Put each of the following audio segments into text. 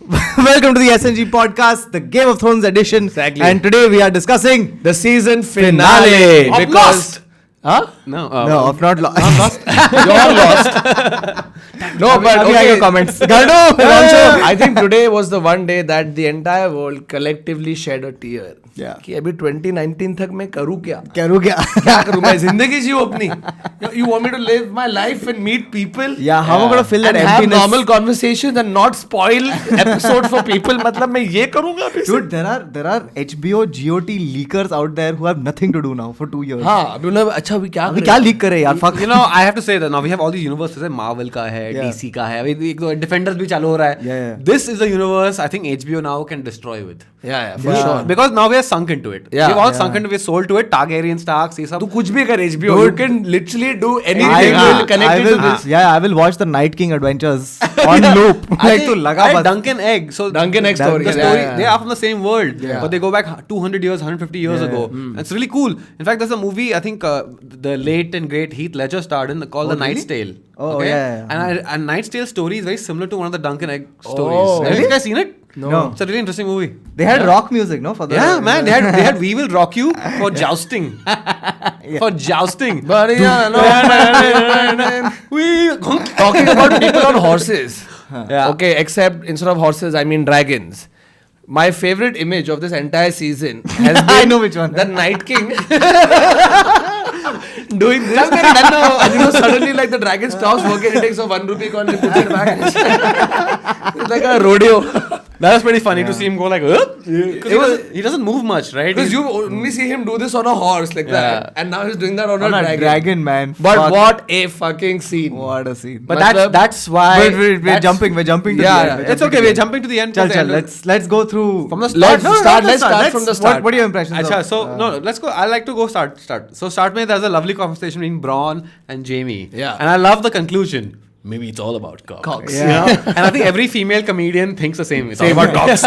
Welcome to the SnG podcast, the Game of Thrones edition. Exactly. And today we are discussing The season finale. Of Because Lost. Huh? No, of not lost. You're lost. No, but Abhi okay. your comments. Gardo, I think today was the one day that the entire world collectively shed a tear. Yeah. कि अभी 2019 तक मैं करूँ क्या? क्या करूँ मैं जिंदगी जीऊँ अपनी? You want me to live my life and meet people? Yeah, how am I going to fill that and have emptiness? normal conversations and not spoil episode for people? मतलब मैं ये करूँगा अभी से? Dude, there are HBO GOT leakers out there who have nothing to do now for 2 years. हाँ, अभी उन्हें अच्छा अभी क्या अभी करें? क्या लीक करे यार? Fuck. You know, I have to say that now we have all these universes. Marvel का है, Yeah. DC का है, अभी एक तो Defenders भी चालू हो रहा है. Yeah. This is a universe I think HBO now can destroy with. Yeah, for Yeah. sure. Because now we are sunk into it. Yeah, We've all yeah. sunk into, we're sold to it. Targaryen, Starks, ये सब. तू कुछ भी कर HBO. Dude. You can literally do I anything will, connected to this. I will watch the Night King adventures on loop. like तो लगा बस. Duncan Egg. So Duncan Egg story. The Yeah, story, yeah. they are from the same world, Yeah. but they go back 200 years, 150 years Yeah. ago. And it's really cool. In fact, there's a movie I think the late and great Heath Ledger starred in called The Knight's Tale. Oh, yeah. And Knight's Tale story is very similar to one of the Duncan Egg stories. Oh. Have you guys seen it? No. It's a really interesting movie. They had rock music, no? For the Yeah, man. They had We Will Rock You for jousting. For jousting. But yeah, no. Talking about people on horses. Yeah. Okay, except instead of horses, I mean dragons. My favorite image of this entire season has been I know which one. the Night King doing this. And you know, suddenly like the dragon stops working, he takes a 1 rupee coin and puts it back. It's like a rodeo. That was pretty funny to see him go like, he doesn't move much, right? Because you only see him do this on a horse like that. And now he's doing that on a a dragon. dragon, man. But Fuck. what a fucking scene. What a scene. But Matlab- that's why. We're jumping to Yeah, the end. yeah. It's okay. We're jumping to the end. Chal, because the chal, end- let's go through From the start. Let's start from the start. What are your impressions? Acha, of, so no, let's go. I like to go start. So start with there's a lovely conversation between Bran and Jaime. Yeah. And I love the conclusion. Maybe it's all about cocks. Yeah. And I think every female comedian thinks the same. It's all about cocks.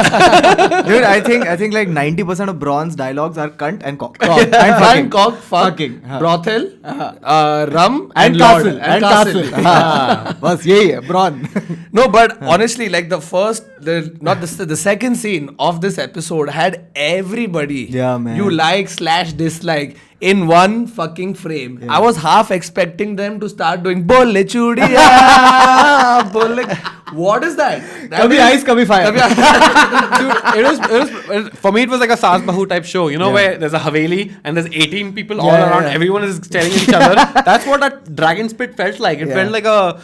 Dude, I think like 90% of Braun's dialogues are cunt and cock. And fucking. Cock, fuck, Fucking. brothel, rum, And lord. castle. And castle. Bas yahi hai, Braun. No, but honestly, like the second scene of this episode had everybody Yeah, man. you like/dislike in one fucking frame. Yeah. I was half expecting them to start doing bole chudiya, bole. What is that? Kabhi ice, kabhi fire. Dude, it was for me. It was like a Saas Bahu type show, you know, where there's a Haveli and there's 18 people all Yeah, around. yeah. Everyone is staring at each other. That's what that dragon spit felt like. It Yeah. felt like a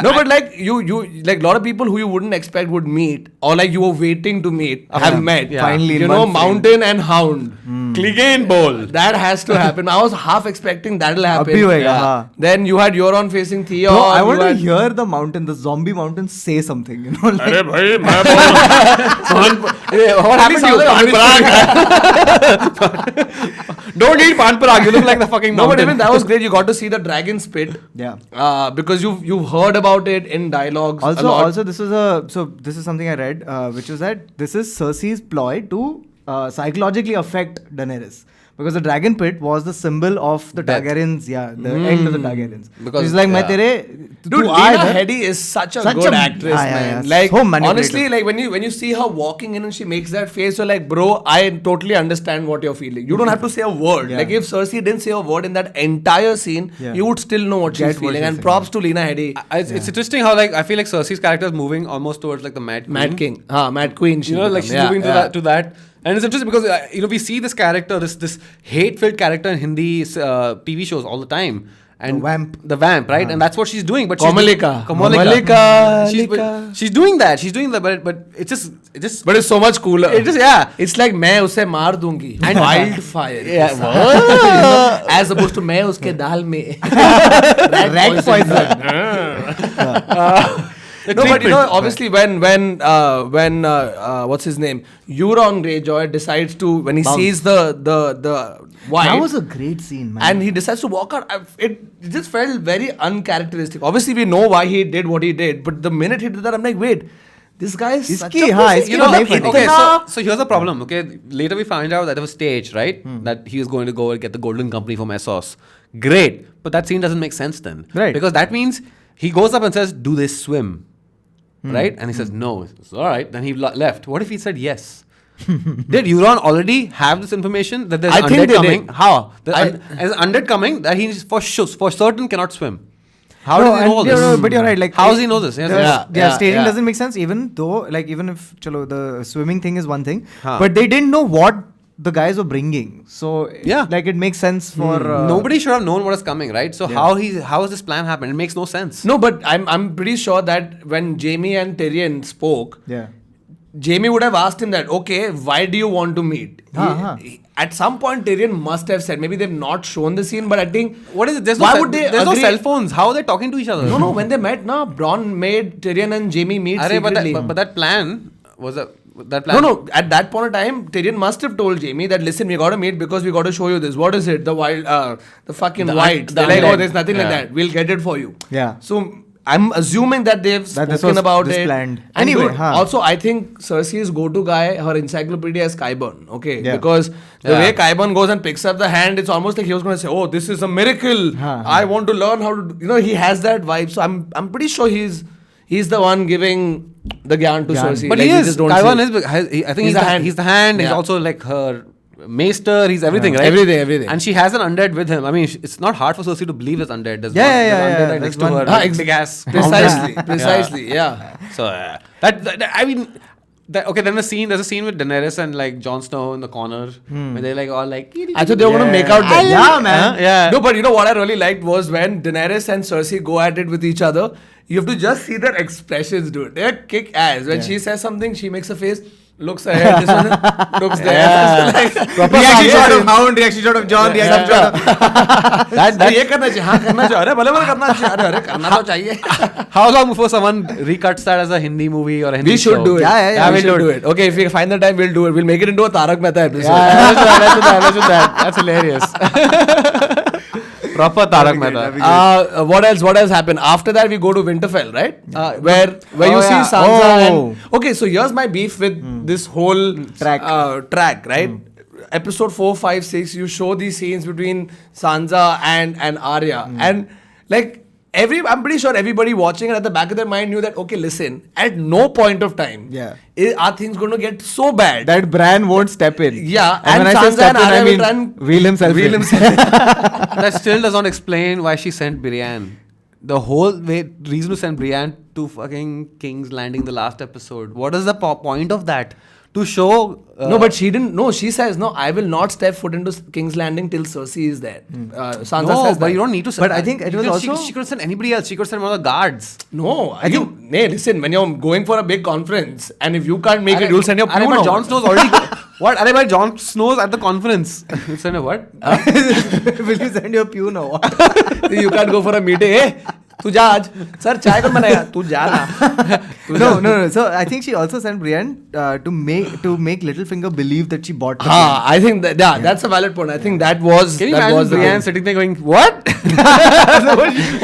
No, but like you like a lot of people who you wouldn't expect would meet, or like you were waiting to meet, have met. Yeah. Finally, You in know, one frame. Mountain and Hound. Clegane Bowl. That has to happen. I was half expecting that'll happen. Abhi hoega, हाँ. Then you had Euron facing Theon. Bro, I want you to had- hear the mountain, the zombie mountain, say something. You know, like, अरे भाई मैं what happened to you? Don't eat pan parag. You look like the fucking No, but mountain. even that was great. You got to see the dragon spit. yeah. Because you've heard about it in dialogues. a lot. Also, this is something I read, which was that this is Cersei's ploy to psychologically affect Daenerys. Because the dragon pit was the symbol of the Death. Targaryens, the end of the Targaryens. Because- she's like, yeah. मैं तेरे, Dude, Lena Headey is such a good actress, yeah, man. yeah. Like, So manipulative. honestly, like when you see her walking in and she makes that face, you're like, bro, I totally understand what you're feeling. You don't have to say a word. Yeah. Like, if Cersei didn't say a word in that entire scene, Yeah. you would still know what Get she's what feeling. she's And feeling. props to Lena Headey. It's interesting how like I feel like Cersei's character is moving almost towards like the Mad Queen. Mad Queen. You know, like she's moving to that. And it's interesting because we see this character, this hate-filled character in Hindi TV shows all the time. And the vamp, right? And that's what she's doing. But Kamalika. She's doing that. But it's just. But it's so much cooler. It just It's like मैं उसे मार दूंगी. And wildfire. Yeah. You know, as opposed to मैं उसके दाल में. rat poison. No, but you know, obviously, when what's his name, Euron Greyjoy decides to when he sees the wife, That was a great scene, man. and he decides to walk out. It just felt very uncharacteristic. Obviously, we know why he did what he did, but the minute he did that, I'm like, wait. This guy is such a pussy. You know, okay, so here's the problem. Okay, later we find out that it was staged, right? That he was going to go and get the Golden Company from Essos. Great, but that scene doesn't make sense then, Right? Because that means he goes up and says, "Do they swim?" right? And he says no. So, all right, then he left. What if he said yes? Did Euron already have this information that there's I an think undead they coming? did. How? There's an undead coming that he for certain cannot swim. How does he know all this? No, but you're right. Like, how does he know this? Yes, staging doesn't make sense. Even though, like, even if the swimming thing is one thing, Huh. but they didn't know what the guys were bringing. So Yeah. like it makes sense for Nobody should have known what is coming, right? So how has this plan happened? It makes no sense. No, but I'm pretty sure that when Jaime and Tyrion spoke, Yeah. Jaime would have asked him that, okay, why do you want to meet? At some point, Tyrion must have said, maybe they've not shown the scene, but I think, What is it? There's why no, would they there's no agree? cell phones. How are they talking to each other? No, when they met, Bronn made Tyrion and Jaime meet But secretly. that plan was that plan. No, at that point of time, Tyrion must have told Jaime that, listen, we got to meet because we got to show you this. What is it? The wild, the fucking white. They're like, oh, there's nothing like that. We'll get it for you. Yeah. So, I'm assuming that they've spoken about it. Planned. And Anyway, dude, also I think Cersei's go-to guy, her encyclopedia is Qyburn. Okay, Yeah. because the way Qyburn goes and picks up the hand, it's almost like he was going to say, "Oh, this is a miracle. I want to learn how to." He has that vibe. So I'm pretty sure he's the one giving the gyan to Cersei. But like, he we is. just don't Qyburn see it. is. I think he's the hand. He's the hand. He's Yeah. also like her maester. He's everything, right? Everything. And she has an undead with him. I mean, it's not hard for Cersei to believe it's undead. There's Yeah, there's yeah, undead yeah. right next to There's her. one- Big ass. Precisely. Yeah. So that I mean. Okay, then there's a scene with Daenerys and like Jon Snow in the corner where they're like all like. I thought they were going to make out that. Yeah, man. Yeah. No, but you know what I really liked was when Daenerys and Cersei go at it with each other. You have to just see their expressions, dude. They're kick ass. When she says something, she makes a face, looks ahead, this one looks there. Reaction shot of Hound, reaction shot of John, reaction shot of ये करना चाहिए, हाँ करना चाहिए, अरे भले करना चाहिए, अरे करना तो चाहिए. How long before someone recuts that as a Hindi movie or a Hindi We should show? do it. Yeah, we should do it. Okay, if we find the time, we'll do it. We'll make it into a Tarak Mehta episode. Let's do that. That's hilarious. Proper Tarak Mehta. What else happened? After that, we go to Winterfell, right? Where you see Sansa and... Okay, so here's my beef with this whole track, right? Episode 4, 5, 6, you show these scenes between Sansa and Arya. And like... I'm pretty sure everybody watching it at the back of their mind knew that, okay, listen, at no point of time are things going to get so bad that Bran won't step in. Yeah, and when I say Sansa step and in, I Arya will mean try and wheel himself in. That still does not explain why she sent Brienne. The whole reason to send Brienne to fucking King's Landing the last episode. What is the point of that? To show... no, but she didn't... No, she says, no, I will not step foot into King's Landing till Cersei is there. Sansa says but that. you don't need to send... But I think it was also... She could have sent anybody else. She could have sent one of the guards. No, I think... listen, when you're going for a big conference and if you can't make it, you'll send your peon. But Jon Snow's already... What? But Jon Snow's at the conference. You send a what? Will you send your peon or what? You can't go for a meeting. Hey, तू जा आज sir चाय कौन बनाएगा तू जा ना no so I think she also sent Brienne to make Littlefinger believe that she bought the I think that that's a valid point. I think that was Can you that imagine was Brienne sitting there going what?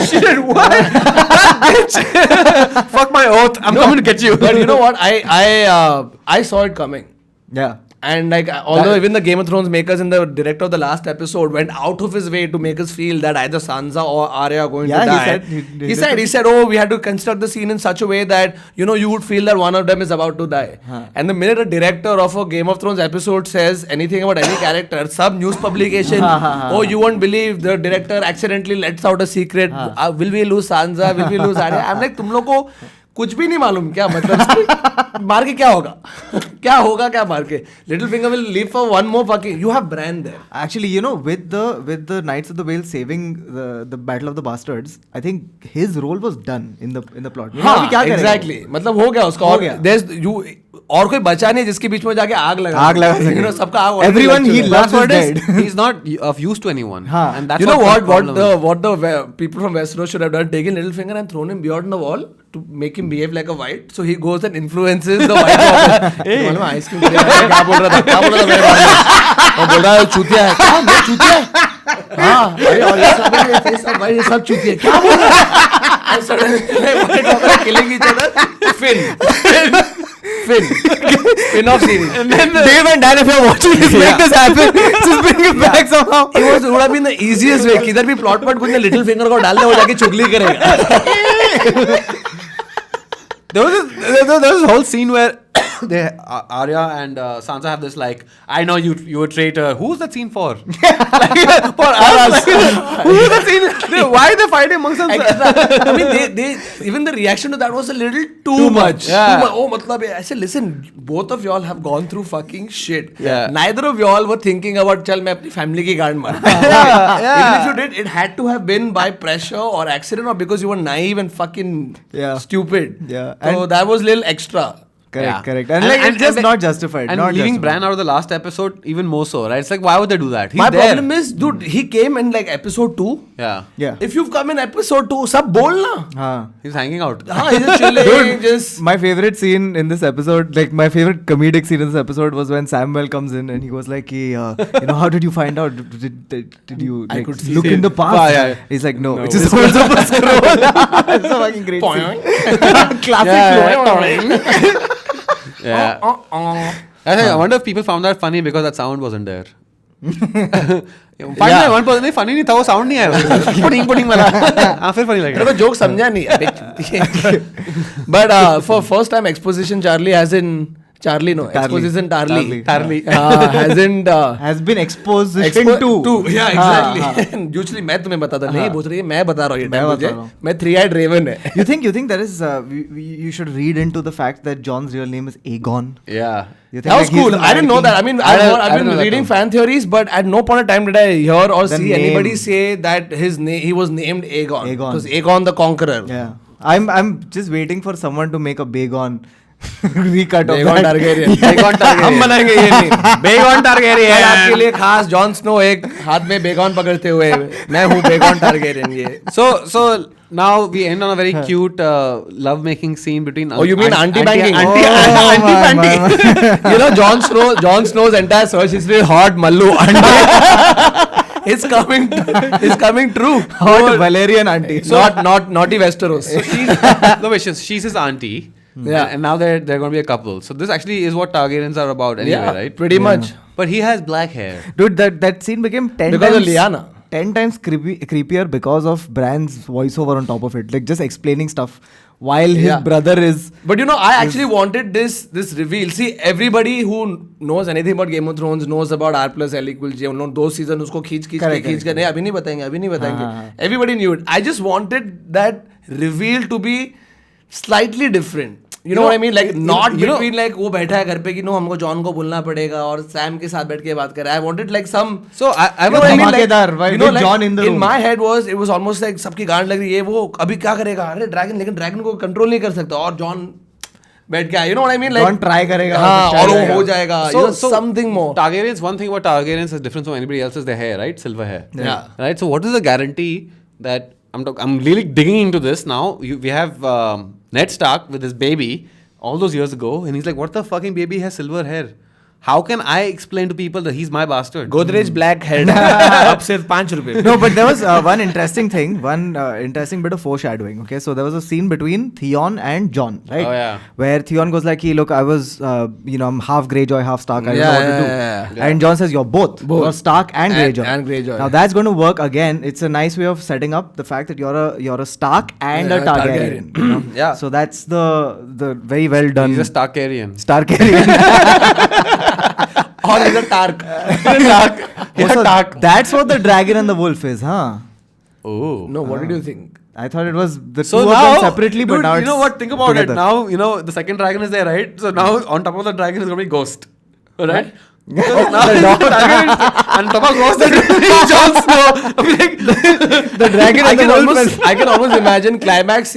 She did what? Bitch. Fuck my oath, I'm coming to get you. But you know what, I saw it coming. Yeah. And like, although even the Game of Thrones makers and the director of the last episode went out of his way to make us feel that either Sansa or Arya are going to die. He said, oh, we had to construct the scene in such a way that, you would feel that one of them is about to die. And the minute a director of a Game of Thrones episode says anything about any character, some news publication, oh, you won't believe the director accidentally lets out a secret. Will we lose Sansa? Will we lose Arya? I'm like, तुम लोग को कुछ भी नहीं मालूम क्या मतलब मार के क्या होगा क्या मार के Littlefinger will live for one more fucking you have Bran there actually with the Knights of the Vale saving the Battle of the Bastards I think his role was done in the plot exactly मतलब हो गया उसका और there's you और कोई बचा नहीं जिसके बीच में जाके आग लगा सबका आग everyone he loves is dead he's not of use to anyone and that's what the people from Westeros should have done taken Littlefinger and thrown him beyond the wall to make him behave like a white so he goes and influences the white walker ice cream क्या बोल रहा था मेरे बारे में और बोल रहा है चूतिया है क्या मैं चूतिया हाँ अरे और ये सब चूतिया क्या बोल रहा है and suddenly white walker are killing each other spin-off series and then Dave and Dan if you're watching this make this happen just bring it back somehow it would have been the easiest way किधर भी plot point कुछ Littlefinger को डाल दे वो जाके चुगली करेगा There was this whole scene where Arya and Sansa have this like, I know you a traitor. Who's that scene for? For us. Who's that scene? Why are they fighting amongst themselves? I mean, they even the reaction to that was a little too much. Yeah. Oh, matlab, I said, listen, both of y'all have gone through fucking shit. Yeah. Neither of y'all were thinking about, chal, main apni family ki gaand maar. Even if you did, it had to have been by pressure or accident or because you were naive and fucking stupid. Yeah. So that was a little extra. Correct. And it's just not justified. And not leaving justified. Bran out of the last episode, even more so, right? It's like, why would they do that? He's My there. problem is, dude, he came in like episode 2. Yeah. If you've come in episode 2, sab bol na. He's hanging out. He's just chilling, just... My favorite scene in this episode, like my favorite comedic scene in this episode was when Samuel comes in and he goes like, hey, how did you find out? Did you like, look in the past? Yeah. He's like, no. It just holds up a scroll. It's a fucking great scene. Classic flow. Yeah. I wonder if people found that funny because that sound wasn't there. Finally, one person funny नहीं था वो sound नहीं आया pudding वाला फिर funny लगा मेरे को joke समझा नहीं but for first time exposition Charlie as in Charlie no exposition Tarly has been exposed to yeah exactly usually मैं तुम्हें बताता नहीं बोल रही है मैं बता रहा हूँ ये टाइम मुझे मैं three-eyed raven है you think that is you should read into the fact that Jon's real name is Aegon. Yeah. That was cool. I didn't know that. I mean, I've been reading fan theories, but at no point of time did I hear or see anybody say that he was named Aegon. Because Aegon the Conqueror. Yeah. I'm just waiting for someone to make a Baegon recut of Aegon that. Targaryen. Aegon Targaryen. हम बनाएंगे ये नहीं. Aegon Targaryen. आपके लिए खास Jon Snow एक हाथ में बेगॉन पकड़ते हुए मैं हूँ बेगॉन टारगेरियन ये. So now we end on a very cute love-making scene between. Oh, you mean anti-banking? Auntie-banking. You know, Jon Snow's entire search history is hot Mallu. It's coming true. Hot Valerian auntie. So, not naughty Westeros. So she's his auntie. Yeah. And now they're going to be a couple. So this actually is what Targaryens are about anyway, right? Pretty much. But he has black hair. Dude, that scene became 10 because times... of Lyanna. 10 times creepier because of Bran's voiceover on top of it. Like just explaining stuff while his brother is... But you know, I actually wanted this reveal. See, everybody who knows anything about Game of Thrones knows about R plus L equals J. Those seasons usko खींच के नहीं अभी नहीं बताएंगे. Everybody knew it. I just wanted that reveal to be slightly different. You know what I mean? Like not between like वो बैठा है घर पे कि नो हमको जॉन को बोलना पड़ेगा और सैम के साथ बैठ के बात कर रहा है. I wanted like some. So I was धमाकेदार. You know, like John in the room. In my head it was almost like सबकी गांड लग रही है वो अभी क्या करेगा अरे ड्रैगन लेकिन ड्रैगन को कंट्रोल नहीं कर सकता और जॉन बैठ गया. You know what I mean? Like John try करेगा और वो हो जाएगा. So something more. Targaryens, one thing about Targaryens is different from anybody else is their hair, right? Silver hair. Yeah. Right. So what is the guarantee that I'm really digging into this now? We have Ned Stark with his baby all those years ago, and he's like, "What the fucking baby has silver hair? How can I explain to people that he's my bastard?" Godrej black head. अब सिर्फ 5 रुपए. No, but there was one interesting thing, interesting bit of foreshadowing. Okay, so there was a scene between Theon and Jon, right? Oh yeah. Where Theon goes like, "Hey, look, I was, I'm half Greyjoy, half Stark. I don't know what to do." Yeah. And Jon says, "You're both. You're Stark and Greyjoy." And Greyjoy. Now that's going to work again. It's a nice way of setting up the fact that you're a Stark and a Targaryen. You know? Yeah. So that's the very well done. He's a Starkarian. Starkarian. Or he's a Tark. Also, that's what the dragon and the wolf is, huh? Oh. No, what did you think? I thought it was the So two now, of them separately, but dude, now you know it's what? Think about together. it. Now, the second dragon is there, right? So now on top of the dragon is going to be Ghost. Right? So now the dragon on top of Ghost is going to be Jon Snow. The dragon and the wolf. I can almost imagine climax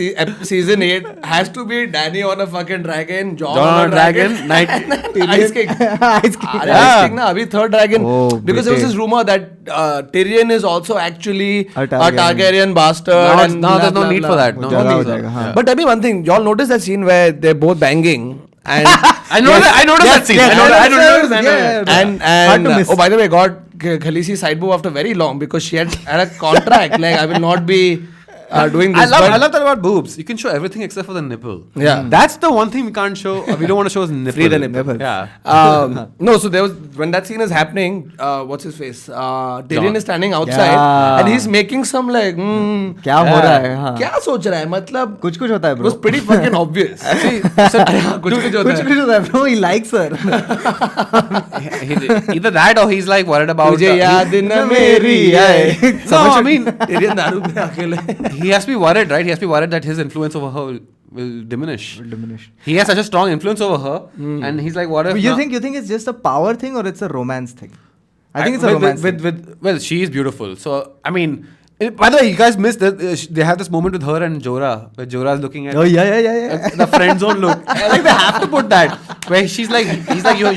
season 8 has to be Danny on a fucking dragon, Jon on a dragon, Knight. Ice King. Ice King. Ice King na, abhi third dragon. Oh, because there was this rumor that Tyrion is also actually A a Targaryen. Targaryen bastard. Now there's no need for that. No Jala ho need. jayega, हाँ. But tell me one thing, y'all notice that scene where they're both banging and I noticed that scene. yes, I noticed yeah. and Hard to miss. oh by the way, got Khaleesi's side boob after very long because she had a contract like I will not be doing this. I love that about boobs. You can show everything except for the nipple. Yeah. That's the one thing we can't show. We don't want to show is nipple. Free the nipple. Yeah. No, so there was when that scene is happening. What's his face? Tyrion is standing outside and he's making some like. क्या हो रहा है? हाँ. क्या सोच रहा है? मतलब कुछ होता है, bro. It was pretty fucking obvious. कुछ होता है. Bro. He likes her. Either that or he's like worried about. तुझे याद न मेरी आए. No, I mean, Tyrion दारू पे अकेले. he has to be worried, right? He has to be worried that his influence over her will diminish. He has such a strong influence over her, and he's like, what if? You think it's just a power thing or it's a romance thing? I think it's a romance thing. Well, she is beautiful. So I mean, by the way, you guys missed that they have this moment with her and Jorah, where Jorah is looking at. Oh yeah. The friend zone look. Like they have to put that where he's like,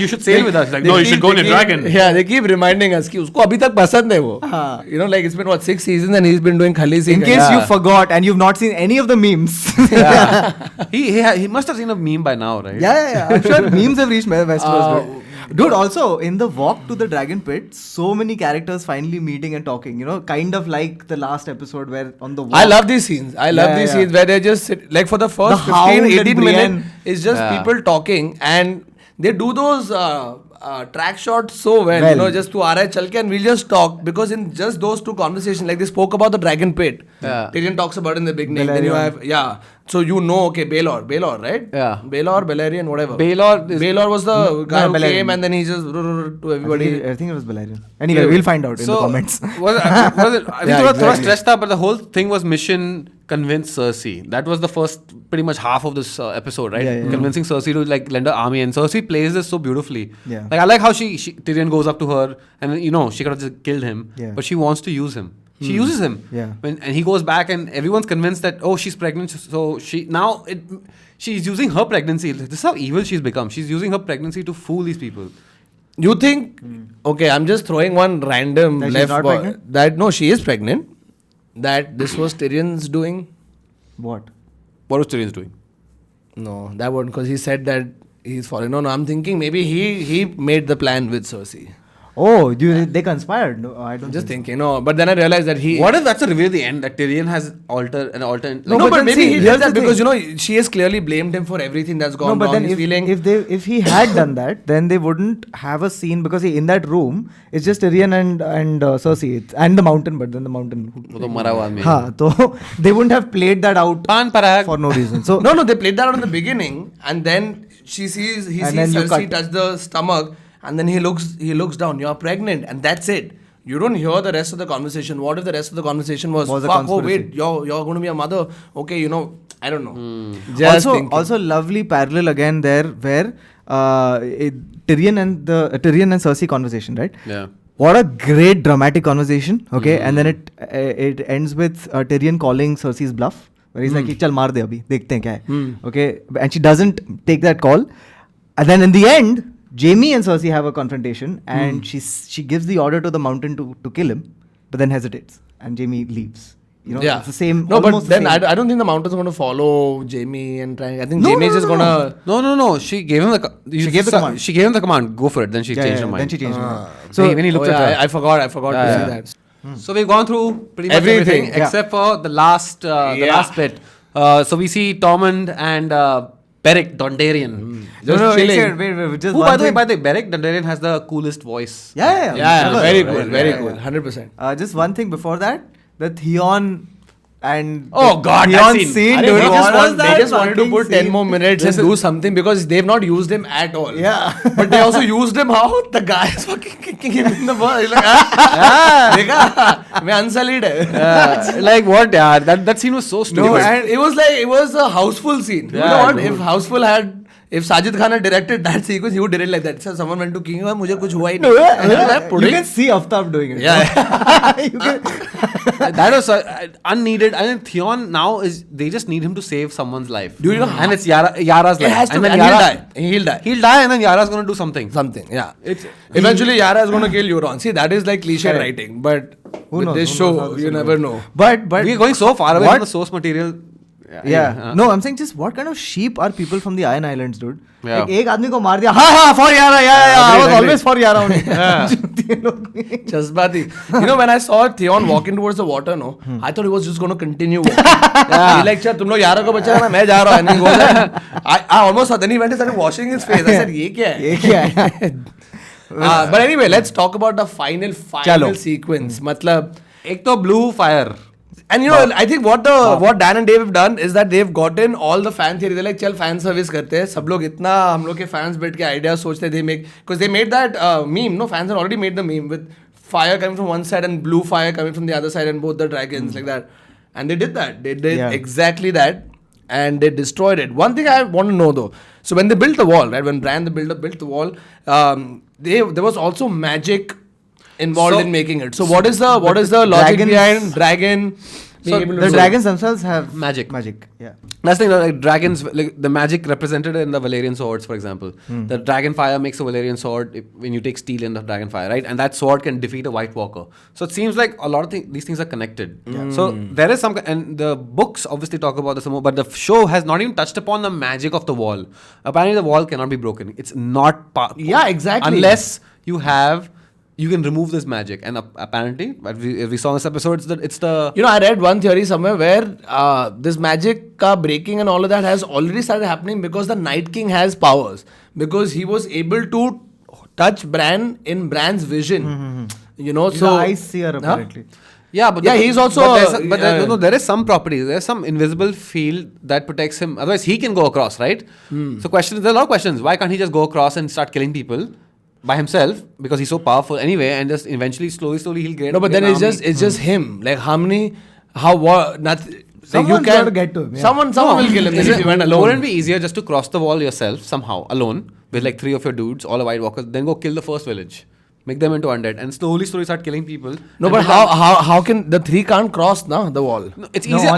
you should sail with us. Like, no, you should go on your dragon. Yeah, they keep reminding us कि उसको अभी तक पसंद है वो. You know, like it's been 6 seasons and he's been doing khali scene. In case you forgot and you've not seen any of the memes. Yeah. He must have seen a meme by now, right? Yeah. I'm sure memes have reached Westeros. Dude, also in the walk to the dragon pit, so many characters finally meeting and talking. You know, kind of like the last episode where on the walk. I love these scenes. I love these scenes where they just sit, like for the first 15-18 minutes, it's just people talking and they do those track shots so well. You know, just to aa raha hai chal ke and we'll just talk because in just those two conversations, like they spoke about the dragon pit. Yeah. Tyrion talks about it in the beginning. Then you have so you know, okay, Baelor, right? Yeah. Baelor, Balerion, whatever. Baelor was the guy who came and then he just to everybody. I think it was Balerion. Anyway, we'll find out in the comments. Was it? I think they were stressed up, but the whole thing was mission convince Cersei. That was the first, pretty much half of this episode, right? Convincing Cersei to like lend her army, and Cersei plays this so beautifully. Yeah. Like I like how Tyrion goes up to her, and you know she could have just killed him, but she wants to use him. She uses him. Yeah. And he goes back, and everyone's convinced that she's pregnant, so she's using her pregnancy. This is how evil she's become. She's using her pregnancy to fool these people. You think? Okay, I'm just throwing one random that left she's not pregnant? that no, she is pregnant. That this was Tyrion's doing. What? What was Tyrion's doing? No, that one because he said that he's falling. No, I'm thinking maybe he made the plan with Cersei. Oh, they conspired? No, I don't. Just thinking, no. But then I realized that he. What if that's a reveal at the end that Tyrion has an alternate? No, but maybe he did that because thing. she has clearly blamed him for everything that's gone wrong. No, but then feeling if he had done that, then they wouldn't have a scene because in that room it's just Tyrion and Cersei and the mountain, but then the mountain. So they wouldn't have played that out for no reason. So no, they played that out in the beginning, and then he sees Cersei touch the stomach. And then he looks down. You're pregnant, and that's it. You don't hear the rest of the conversation. What if the rest of the conversation was fuck? Oh wait, you're going to be a mother. Okay, you know, I don't know. Also, lovely parallel again there where Tyrion and Cersei conversation, right? Yeah. What a great dramatic conversation. Okay, and then it ends with Tyrion calling Cersei's bluff, where he's like, "Chal maar de abhi, dekhte hain kya hai." Okay, and she doesn't take that call, and then in the end. Jaime and Cersei have a confrontation and she gives the order to the mountain to kill him, but then hesitates and Jaime leaves. You know, it's the same. No, but then I don't think the mountain's going to follow Jaime and try. I think Jaime's just going to. No. She gave him the command. She gave him the command. Go for it. Then she changed her mind. Then she changed her mind. So when he looked at her, I forgot to see that. So we've gone through pretty much everything except for the last bit. So we see Tormund and. Beric Dondarrion. Just chilling. Wait. Just by the way, Beric Dondarrion has the coolest voice. Yeah. Very cool. 100%. Just one thing before that, the Theon and God, Theon that scene, dude. They just wanted to put 10 more minutes and do something because they've not used him at all. Yeah. But they also used him how? The guy is fucking kicking him in the ball. He's like, I'm unsullied. Like what? Yeah, that scene was so stupid. No, and it was a houseful scene. You know what? If Houseful had. If Sajid Khan had directed that sequence, he would direct like that. So someone went to King of मुझे कुछ हुआ ही नहीं. You can see Aftab doing it. Yeah. That was unneeded. I think Theon now they just need him to save someone's life. Do you know? And it's Yara's life. It has to, and then he'll die. He'll die, and then Yara's gonna do something. Yeah. Eventually, Yara is gonna kill Euron. See, that is like cliche writing, but with this show, you never know. But we're going so far away from the source material. No, I'm saying just what kind of sheep are people from the Iron Islands, dude? Yeah. Like, एक आदमी को मार दिया. हाँ, for Yara, yeah. I was always for Yara only. ये लोग. Chasbati. You know, when I saw Theon walking towards the water, no, I thought he was just going to continue walking. He like, "Chal, तुम लोग यारों को बचा ना, मैं जा रहा हूँ." And he goes like, I almost thought. Then he went and started washing his face. I said, "ये क्या है?" ये क्या है? But anyway, let's talk about the final sequence. मतलब, एक तो blue fire. and you know, I think what Dan and Dave have done is that they've gotten all the fan theory. They're like, चल fan service करते हैं. सब लोग इतना हम लोग के fans बैठ के ideas सोचते हैं. Because they made that meme. No, fans had already made the meme with fire coming from one side and blue fire coming from the other side and both the dragons like that. And they did that. They did exactly that. And they destroyed it. One thing I want to know though. So when they built the wall, right? When Bran built the wall, there was also magic involved in making it. So what is the logic behind dragon? So the dragons themselves have magic. Yeah. That's the thing, like dragons, like the magic represented in the Valyrian swords, for example. The dragon fire makes a Valyrian sword when you take steel in the dragon fire, right? And that sword can defeat a White Walker. So it seems like a lot of these things are connected. Yeah. So there is some, and the books obviously talk about this more, but the show has not even touched upon the magic of the wall. Apparently, the wall cannot be broken. It's not yeah, exactly. Unless you can remove this magic, and apparently, if we saw in this episode, it's the. You know, I read one theory somewhere where this magic breaking and all of that has already started happening because the Night King has powers, because he was able to touch Bran in Bran's vision. You know, so the Ice Seer apparently. Yeah, but he's also. There is some properties. There's some invisible field that protects him. Otherwise, he can go across, right? So there are a lot of questions. Why can't he just go across and start killing people by himself, because he's so powerful anyway, and just eventually slowly he'll get. No, but then it's just him. Like nothing. Someone's got to get to him. Yeah. Someone will kill him if he went alone. Wouldn't it be easier just to cross the wall yourself somehow alone with like 3 of your dudes, all the White Walkers, then go kill the first village, make them into undead, and slowly start killing people? No, but how can the 3 can't cross the wall? No, it's easier.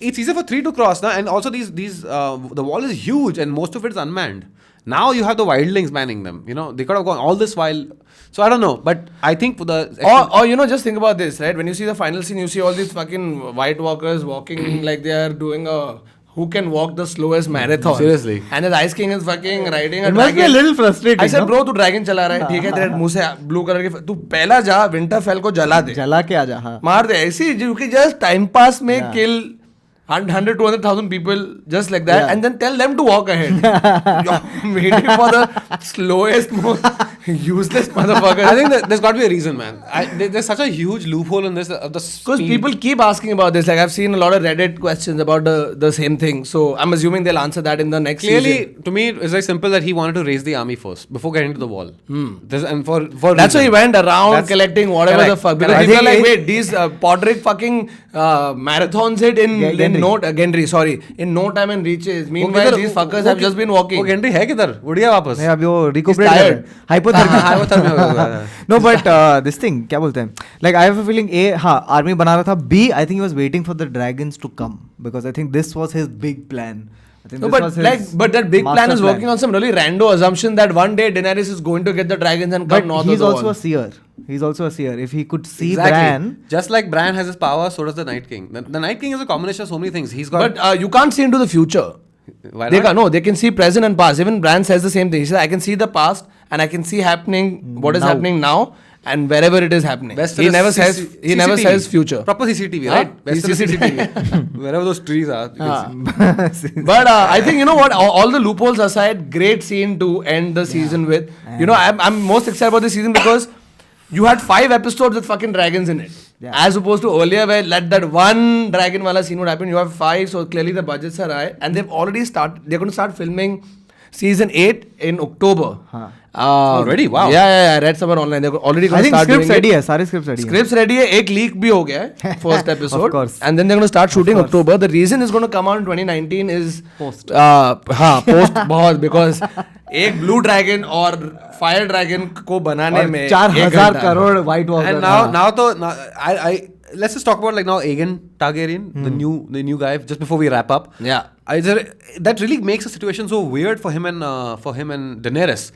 It's easier for 3 to cross now, and also these the wall is huge and most of it is unmanned. Now you have the wildlings manning them. You know, they could have gone all this while. So I don't know, but I think for the or you know, just think about this, right? When you see the final scene, you see all these fucking White Walkers walking like they are doing who can walk the slowest marathon. Seriously. And the Ice King is fucking riding a dragon. It must be a little frustrating. I said, bro, तू dragon चला रहा है, ठीक है, तेरे मुंह से blue color के, तू पहला जा Winterfell को जला दे. जला के आजा, हाँ. मार दे. ऐसी you can just time pass में kill 100, 200,000 people just like that, and then tell them to walk ahead. You're waiting for the slowest, most useless motherfucker. I think there's got to be a reason, man. There's such a huge loophole in this. Because people keep asking about this. Like I've seen a lot of Reddit questions about the same thing. So I'm assuming they'll answer that in the next season. To me, it's very simple that he wanted to raise the army first before getting to the wall. And for that's why he went around collecting whatever the fuck. Because people are like, wait, these Podrick fucking marathons hit in no time and reaches. Meanwhile, these fuckers have just been walking. वो Gendry है किधर? उड़िया वापस. नहीं, अभी वो recuperate कर रहे हैं. Hypothermia. No, but this thing क्या बोलते हैं? Like I have a feeling A, हाँ, army बना रहा था. B, I think he was waiting for the dragons to come, because I think this was his big plan. No, but that big plan is working on some really rando assumption that one day Daenerys is going to get the dragons and come north of the wall. He's also a seer. If he could see Bran, just like Bran has his power, so does the Night King. The Night King is a combination of so many things. He's got. But you can't see into the future. Why not? No, they can see present and past. Even Bran says the same thing. He says, I can see the past and I can see happening what is happening now and wherever it is happening. He never says future. Proper CCTV, right? CCTV. Wherever those trees are. But I think, you know what, all the loopholes aside, great scene to end the season with. You know, I'm most excited about this season because you had 5 episodes with fucking dragons in it. Yeah. As opposed to earlier where that one dragon wala scene would happen. You have 5, so clearly the budgets are high. And they're going to start filming season 8 in October. Already? Wow. Yeah, I read somewhere online. They're already going to start doing it. I think scripts ready. Scripts ready hai. Ek leak bhi ho gaya hai, first episode. Of course. And then they're going to start shooting October. The reason it's going to come out in 2019 is post bahut, because एक blue dragon और fire dragon को बनाने में 4,000 crore White Walker. And now I let's just talk about like now Aegon Targaryen, the new guy. Just before we wrap up, that really makes the situation so weird for him and Daenerys.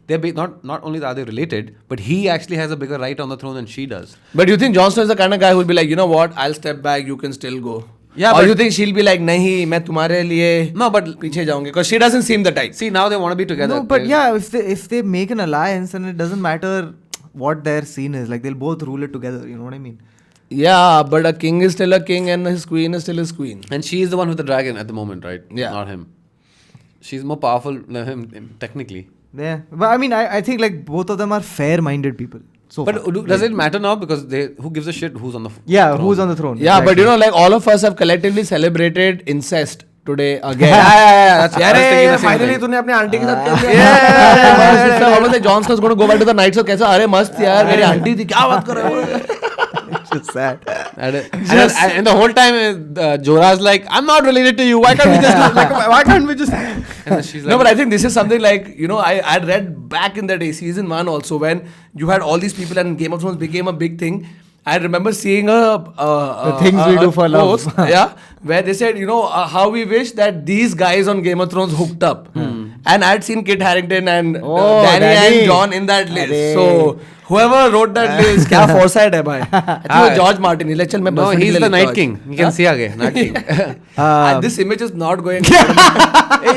They're not only are they related, but he actually has a bigger right on the throne than she does. But you think Jon Snow is the kind of guy who will be like, you know what, I'll step back, you can still go. Yeah, or you think she'll be like, nahi, मैं तुम्हारे लिए पीछे जाऊंगी, because she doesn't seem the type. See, now they want to be together. No, but if they make an alliance and it doesn't matter what their scene is. Like they'll both rule it together. You know what I mean? Yeah, but a king is still a king and his queen is still his queen. And she is the one with the dragon at the moment, right? Yeah. Not him. She's more powerful than him, technically. Yeah, but I mean, I think like both of them are fair-minded people. So But far. does it matter now? Because who gives a shit who's on the Yeah, throne? who's on the throne? Yeah, exactly. but you know, like all of us have collectively celebrated incest today again. That's Yeah, I was thinking the same finally thing. तूने अपने aunty के साथ क्या किया? Yeah, almost like Jon Snow's going to go back to the night. So कैसा? अरे मस्त यार, मेरी आंटी थी, क्या बात कर रहे हो? It's just sad. And the whole time Jorah's like, I'm not related to you. Why can't we just why can't we just? And then she's like, No, but I think this is something like, you know, I read back in the day, season 1 also, when you had all these people and Game of Thrones became a big thing. I remember seeing The things we do for love. post, yeah, where they said, you know, how we wish that these guys on Game of Thrones hooked up. And I had seen Kit Harington and Danny and John in that list. Arey. So whoever wrote that list, क्या foresight है भाई? I think it was George Martin. He like, चल मैं no, personally he's the लिखता Night हूँ. King. You can see again, Night King. This image is not going.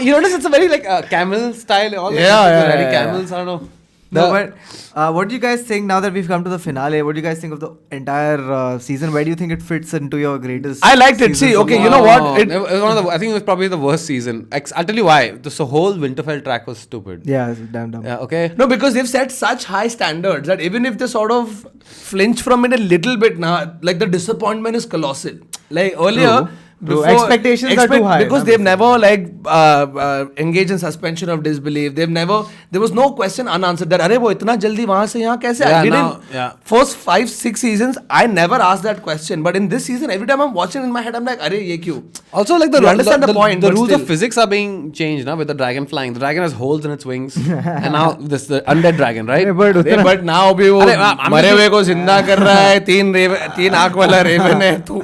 You notice it's a very like camel style. All Yeah. camels. I don't know. No, but what do you guys think now that we've come to the finale? What do you guys think of the entire season? Where do you think it fits into your greatest? I liked it. seasons See, of okay, all? you know what? It was one of the. I think it was probably the worst season. I'll tell you why. The whole Winterfell track was stupid. Yeah, it's damn dumb. Yeah. Okay. No, because they've set such high standards that even if they sort of flinch from it a little bit now, like the disappointment is colossal. Like earlier, True. Expectations are too high. because they've never like engaged in suspension of disbelief. There was no question unanswered that अरे वो इतना जल्दी वहाँ से यहाँ कैसे Yeah, आए? now- yeah. First 5-6 seasons, I never asked that question. But in this season, every time I'm watching in my head, I'm like, अरे ये क्यों? Also, like You understand the point, The but rules still. of physics are being changed now with the dragon flying. The dragon has holes in its wings, and now the undead dragon, right? Yeah, but अरे but now भी वो अरे, I'm मरे just- हुए को जिंदा कर रहा है, तीन आंख वाला रेवन है. तो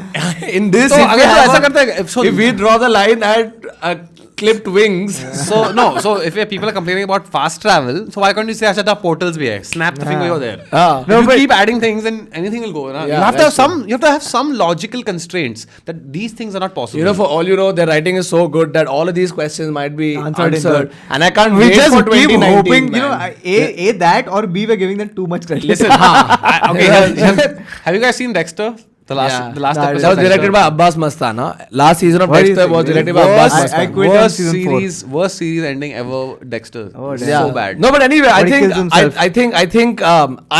in this, तो if we अगर तो have ऐसा a- करते हैं, so- if we draw the line at clipped wings. So if people are complaining about fast travel, so why can't you say अच्छा portals भी है? Snap the finger, you're there. Ah. No, you keep adding things and anything will go. Yeah, you have to have that's you have to have some logical constraints that these things are not possible. You know, for all you know, their writing is so good that all of these questions might be Answered answered. in And I can't We wait just for keep 2019, hoping, man. you know, A that or B we're giving them too much credit. Listen, okay. Have you guys seen Dexter? The last Yeah. episode. That was directed by Abbas Mastana. Last season of What do you Dexter think? was directed by Abbas I Mastana. quit on season 4. Worst series ending ever. Dexter. Oh, damn. So bad. No, but anyway, But he kills himself. I think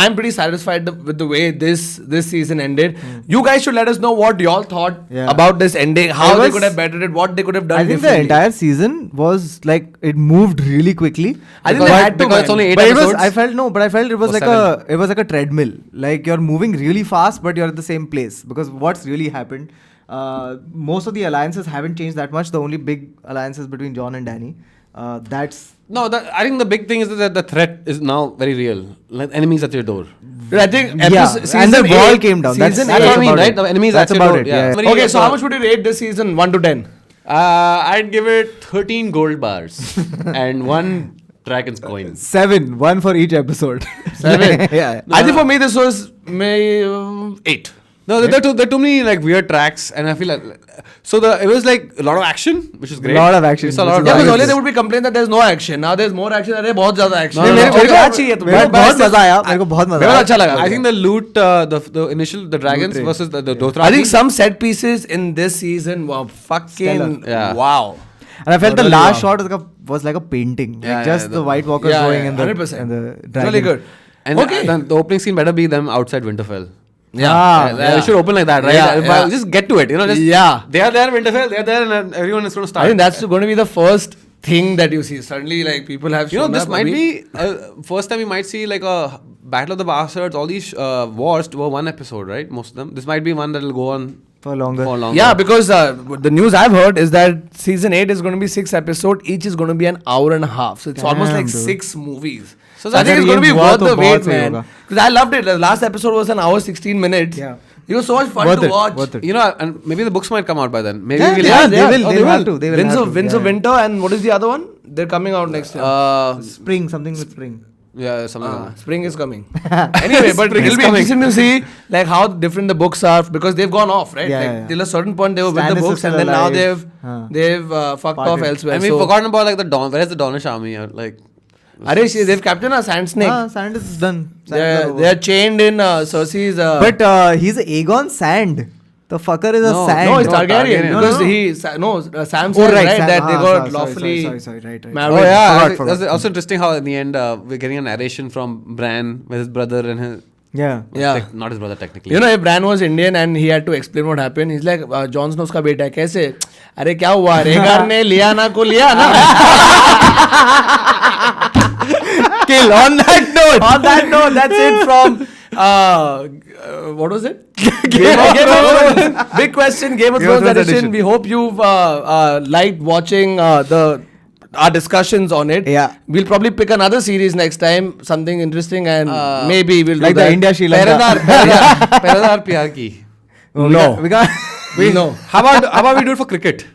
I'm pretty satisfied with the way this season ended. You guys should let us know what y'all thought Yeah. about this ending, how It they was- could have bettered it, what they could have done I think the differently. entire season was like it moved really quickly. I think they had to, because man. it's only 8 But episodes. I felt it was Or like it was like a treadmill. Like you're moving really fast, but you're at the same place. Because what's really happened, most of the alliances haven't changed that much. The only big alliance is between Jon and Dany. That's No, I think the big thing is that the threat is now very real. Like enemies at your door. I think yeah, and the wall came down. That's season That's what I mean, about right? it. The enemies That's at your about door. it. Yeah. Very Okay, good. so how much would you rate this season 1 to 10? I'd give it 13 gold bars and 1 dragon's coin. 7, 1 for each episode. 7. Yeah. I think for me this was 8. No, there are too many like weird tracks, and I feel like it was like a lot of action, which is great. Lot of action, We saw a lot which of is Yeah, because dragons. earlier there would be complaint that there's no action. Now there's more action. अरे बहुत ज़्यादा action. No, no, मेरे no, को okay. क्या चाहिए मेरे को तुम्हें? बहुत मजा आया. मेरे को बहुत मजा मेरे को आया. अच्छा लगा. I think the loot, the initial dragons Loot versus the Dothraki. I think some set pieces in this season were fucking Stellar. Yeah. wow. And I felt the Really last wow. shot was like a painting. Yeah, Like just yeah, the White Walkers yeah, going yeah, and the 100%. and the It's dragon. really good. And the opening scene better be them outside Winterfell. Yeah. It should open like that, right? Yeah, yeah. Just get to it, you know. Just, Yeah. They are there, Winterfell. They are there, and everyone is going to start. I think that's going to be the first thing that you see. Suddenly, like people have. You know, shown this up might a bit. be first time we might see like a Battle of the Bastards. All these wars were one episode, right? Most of them. This might be one that will go on For longer. for longer. Yeah, because the news I've heard is that season 8 is going to be 6 episodes. Each is going to be an hour and a half. So it's almost like Damn, dude. 6 movies. So So I think that's it's going to be really worth the बहुत wait, सही man. होगा. Because I loved it. The last episode was an hour 16 minutes. Yeah. It was so much fun Worth to it, watch. worth it. You know, and maybe the books might come out by then. Maybe Yeah, we'll yeah, have- they will. Oh, They will have to. They will Winds have of to. Winds Yeah, of yeah. Winter and what is the other one? They're coming out next year. Spring, something with spring. Yeah, something like that. Spring is coming. Anyway, but Spring it'll is be coming. interesting to see like how different the books are because they've gone off, right? Yeah, like yeah. till a certain point they were with Stannis the is books still and then now alive. they've fucked off Parted. elsewhere. And we've so forgotten about like the Where's the Dornish army? Like, They've captured a sand snake. Sand is done. They are chained in Cersei's. But he's Aegon Sand. The fucker is a sand. No, it's Targaryen. Because Sam said right that they got lawfully sorry, right. married. Oh yeah, Forgot. that's also interesting how in the end we're getting a narration from Bran with his brother and his not his brother technically. You know, if Bran was Indian and he had to explain what happened, he's like, Jon Snow's का बेटा है कैसे? अरे क्या हुआ? रेगार ने लियाना को लिया ना? Kill. On that note, that's it from what was it? Game of Thrones. Big question, Game of Thrones edition. We hope you've liked watching our discussions on it. Yeah. We'll probably pick another series next time, something interesting, and maybe we'll like do that. the India Sri Lanka. Peradar pyar ki. No. We know. How about we do it for cricket?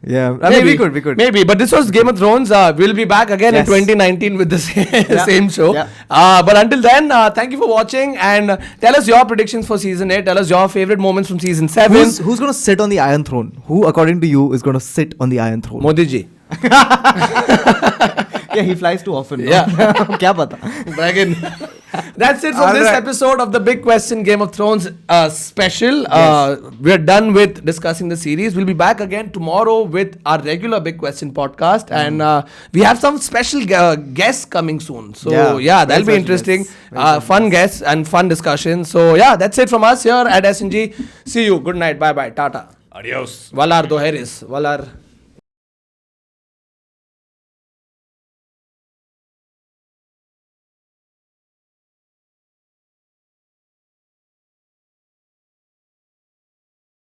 Yeah, maybe we could. Maybe, but this was Game of Thrones. We'll be back again in 2019 with the same show. Yeah. But until then, thank you for watching and tell us your predictions for season 8. Tell us your favorite moments from season 7. Who's going to sit on the Iron Throne? Who, according to you, is going to sit on the Iron Throne? Modi ji. Yeah, he flies too often. Yeah. Kya pata? Dragon. That's it from this episode of the Big Question Game of Thrones special. We're done with discussing the series. We'll be back again tomorrow with our regular Big Question podcast. And we have some special guests coming soon. So yeah that'll be interesting. Fun guests and fun discussion. So yeah, that's it from us here at SnG. See you. Good night. Bye-bye. Tata. Adios. Valar Doheris. Valar.